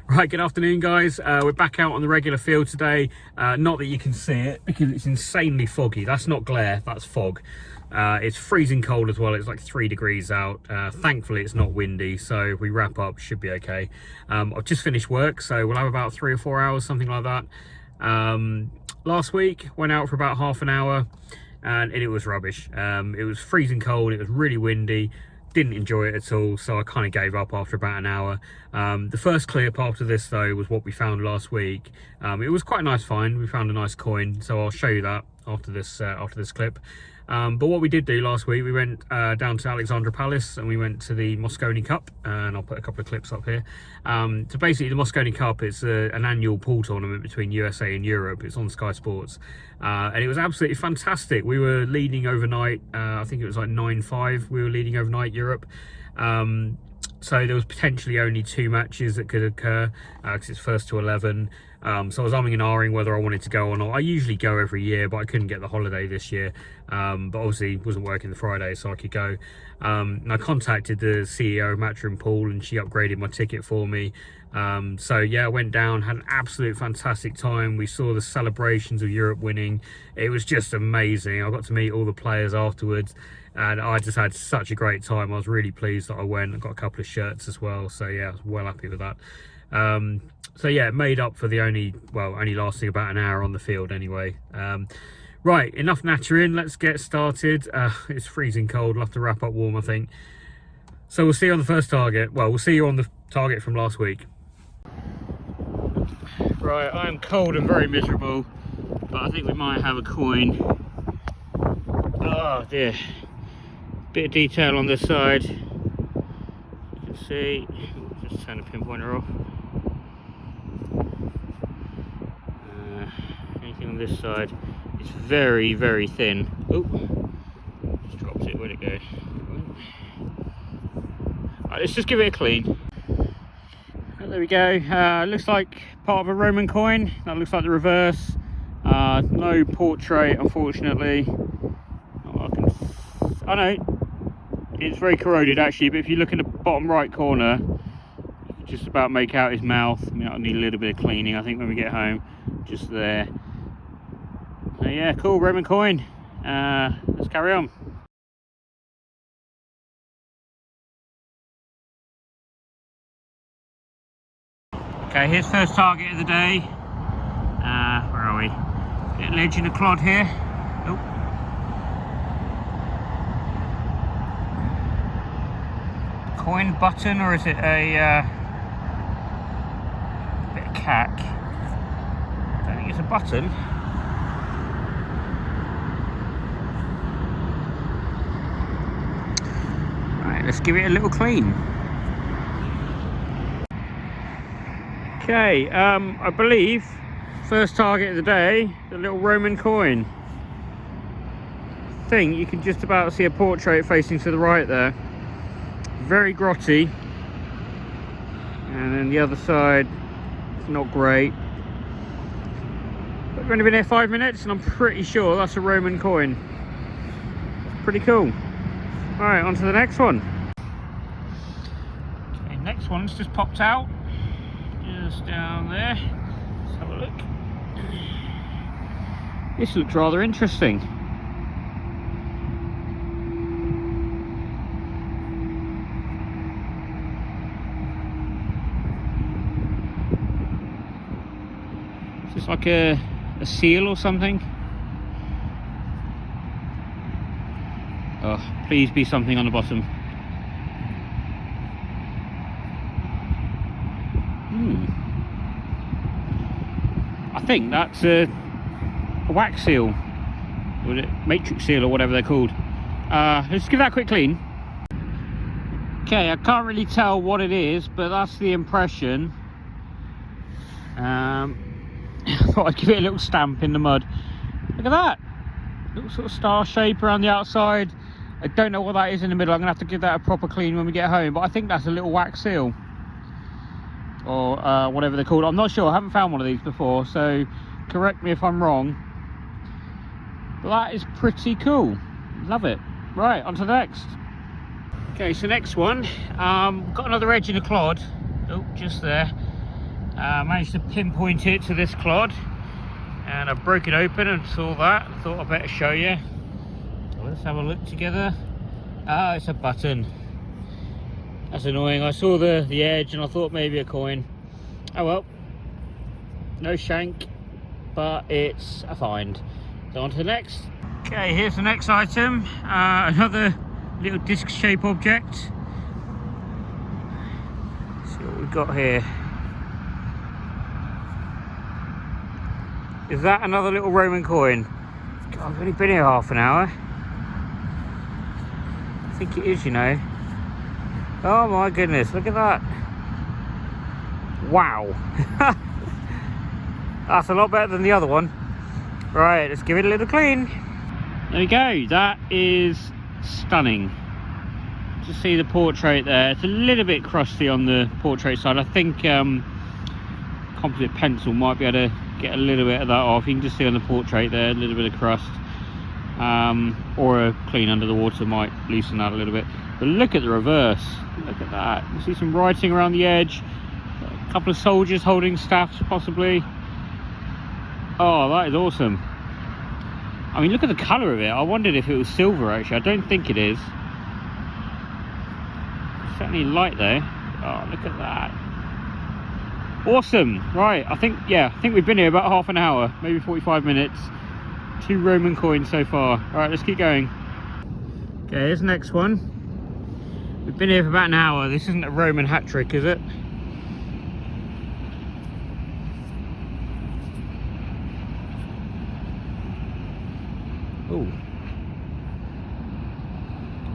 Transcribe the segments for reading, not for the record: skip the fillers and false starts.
Right, good afternoon guys. We're back out on the regular field today. Not that you can see it because it's insanely foggy. That's not glare, that's fog. It's freezing cold as well. It's like 3 degrees out. Thankfully it's not windy, so if we wrap up should be okay. I've just finished work, so we'll have about 3 or 4 hours, something like that. Last week went out for about half an hour and it was rubbish. It was freezing cold, it was really windy. Didn't enjoy it at all, so I kind of gave up after about an hour. The first clip after this though was what we found last week. It was quite a nice find. We found a nice coin, so I'll show you that after this clip. But what we did do last week, we went down to Alexandra Palace and we went to the Moscone Cup, and I'll put a couple of clips up here. So basically the Moscone Cup is an annual pool tournament between USA and Europe. It's on Sky Sports, and it was absolutely fantastic. We were leading overnight. I think it was like 9-5. We were leading overnight Europe. So there was potentially only 2 matches that could occur because it's first to 11. So I was umming and ahhing whether I wanted to go or not. I usually go every year, but I couldn't get the holiday this year. But obviously wasn't working the Friday, so I could go. And I contacted the CEO of Matchroom Pool and she upgraded my ticket for me. So yeah, I went down, had an absolute fantastic time. We saw the celebrations of Europe winning. It was just amazing. I got to meet all the players afterwards and I just had such a great time. I was really pleased that I went. I got a couple of shirts as well, so yeah, I was well happy with that. So yeah, it made up for the only lasting about an hour on the field anyway. Right, enough nattering, let's get started. It's freezing cold, we'll have to wrap up warm I think. So we'll see you on the first target. Well, we'll see you on the target from last week. Right, I am cold and very miserable, but I think we might have a coin. Oh dear. Bit of detail on this side. You can see, just turn the pinpointer off. Anything on this side, it's very, very thin. Oh, just dropped it. Where'd it go? Right, let's just give it a clean. Oh, there we go. Looks like part of a Roman coin. That looks like the reverse. No portrait, unfortunately. I know it's very corroded actually, but if you look in the bottom right corner, you can just about make out his mouth. I mean, I'll need a little bit of cleaning, I think, when we get home. Just there. So yeah, cool Roman coin. Let's carry on. Okay, here's first target of the day. Where are we? Bit of ledge in the clod here. Oh. Coin button, or is it a bit of cack? I don't think it's a button. Right, let's give it a little clean. Okay, I believe first target of the day, the little Roman coin. I think you can just about see a portrait facing to the right there. Very grotty, and then the other side, it's not great. But we've only been here 5 minutes and I'm pretty sure that's a Roman coin. Pretty cool. Alright, on to the next one. Okay, next one's just popped out. Just down there. Let's have a look. This looks rather interesting. Is this like a seal or something? Oh, please be something on the bottom. I think that's a wax seal, or matrix seal, or whatever they're called. Let's give that a quick clean. Okay, I can't really tell what it is, but that's the impression. I thought I'd give it a little stamp in the mud. Look at that, little sort of star shape around the outside. I don't know what that is in the middle. I'm gonna have to give that a proper clean when we get home, but I think that's a little wax seal, or whatever they're called. I'm not sure, I haven't found one of these before, so correct me if I'm wrong. But that is pretty cool, love it. Right, on to the next. Okay, so next one, got another edge in the clod. Oh, just there. Managed to pinpoint it to this clod, and I broke it open and saw that. Thought I'd better show you. So let's have a look together. Ah, it's a button. That's annoying. I saw the edge and I thought maybe a coin. Oh well, no shank, but it's a find. So on to the next. Okay, here's the next item. Another little disc shaped object. Let's see what we've got here. Is that another little Roman coin? God, I've only been here half an hour. I think it is, you know. Oh my goodness, look at that. Wow. That's a lot better than the other one. Right, let's give it a little clean. There we go, that is stunning. Just see the portrait there. It's a little bit crusty on the portrait side. I think composite pencil might be able to get a little bit of that off. You can just see on the portrait there, a little bit of crust. Or a clean under the water might loosen that a little bit. But look at the reverse. Look at that. You see some writing around the edge. A couple of soldiers holding staffs, possibly. Oh, that is awesome. I mean, look at the colour of it. I wondered if it was silver, actually. I don't think it is. It's certainly light, though. Oh, look at that. Awesome. Right, I think we've been here about half an hour, maybe 45 minutes. 2 Roman coins so far. All right, let's keep going. Okay, here's the next one. We've been here for about an hour. This isn't a Roman hat trick, is it? Oh,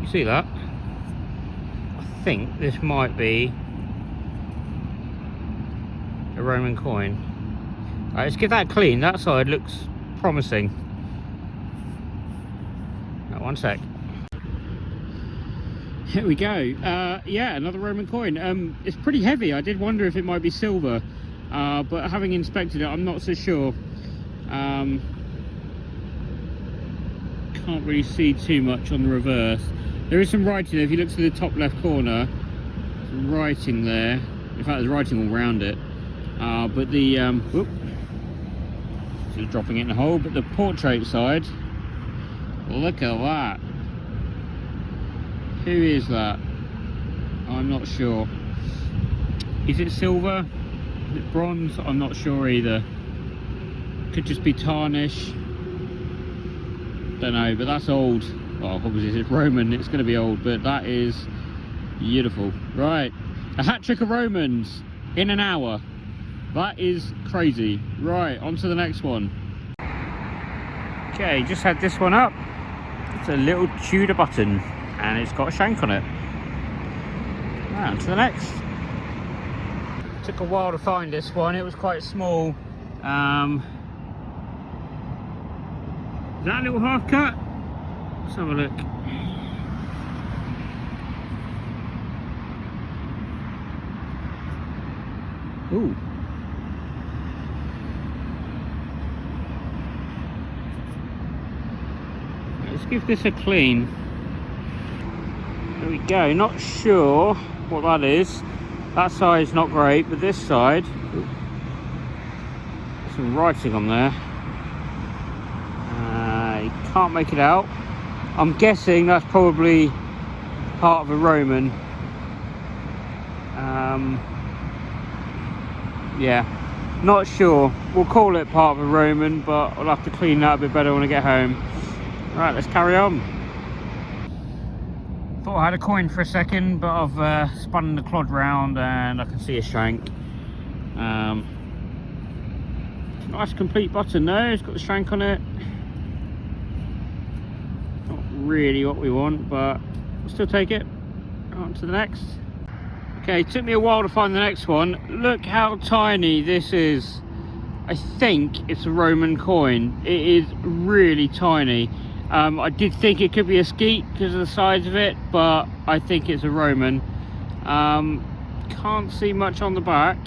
you see that? I think this might be a Roman coin. All right, let's get that clean. That side looks promising. Right, one sec. Here we go. Yeah, another Roman coin. It's pretty heavy. I did wonder if it might be silver, but having inspected it, I'm not so sure. Can't really see too much on the reverse. There is some writing there. If you look to the top left corner, some writing there. In fact, there's writing all around it. But the whoop, just dropping it in the hole. But the portrait side, look at that. Who is that? I'm not sure. Is it silver? Is it bronze? I'm not sure either. Could just be tarnish. Don't know, but that's old. Well, obviously it's Roman, it's going to be old, but that is beautiful. Right, a hat trick of Romans in an hour. That is crazy. Right, on to the next one. Okay, just had this one up. It's a little Tudor button, and it's got a shank on it. Right, on to the next. Took a while to find this one. It was quite small. Is that a little half cut? Let's have a look. Ooh. Let's give this a clean. There we go. Not sure what that is. That side's not great, but this side, ooh, some writing on there. Can't make it out. I'm guessing that's probably part of a Roman. Yeah, not sure. We'll call it part of a Roman, but I'll have to clean that a bit better when I get home. Right, let's carry on. Thought I had a coin for a second, but I've spun the clod round and I can see a shank. Nice complete button though. It's got the shank on it. Really what we want, but we'll still take it. On to the next. Okay, it took me a while to find the next one. Look how tiny this is. I think it's a Roman coin. It is really tiny. I did think it could be a skeet because of the size of it, but I think it's a Roman. Can't see much on the back.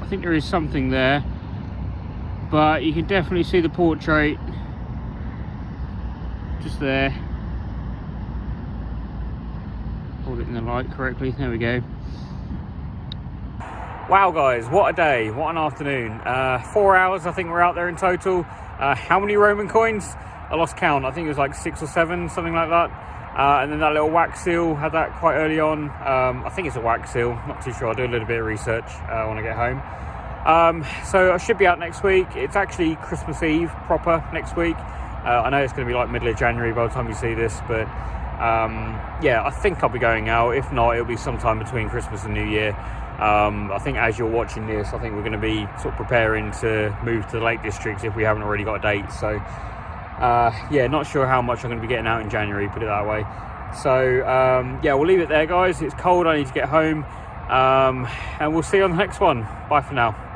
I think there is something there, but you can definitely see the portrait just there. Hold it in the light correctly. There we go. Wow guys, what a day, what an afternoon. 4 hours I think we're out there in total. How many Roman coins? I lost count. I think it was like 6 or 7, something like that. And then that little wax seal, had that quite early on. I think it's a wax seal, not too sure. I'll do a little bit of research when I get home. So I should be out next week. It's actually Christmas Eve proper next week. I know it's going to be like middle of January by the time you see this, but yeah, I think I'll be going out. If not, it'll be sometime between Christmas and New Year. I think as you're watching this, I think we're going to be sort of preparing to move to the Lake District if we haven't already got a date. So yeah, not sure how much I'm going to be getting out in January, put it that way. So yeah, we'll leave it there guys. It's cold, I need to get home, and we'll see you on the next one. Bye for now.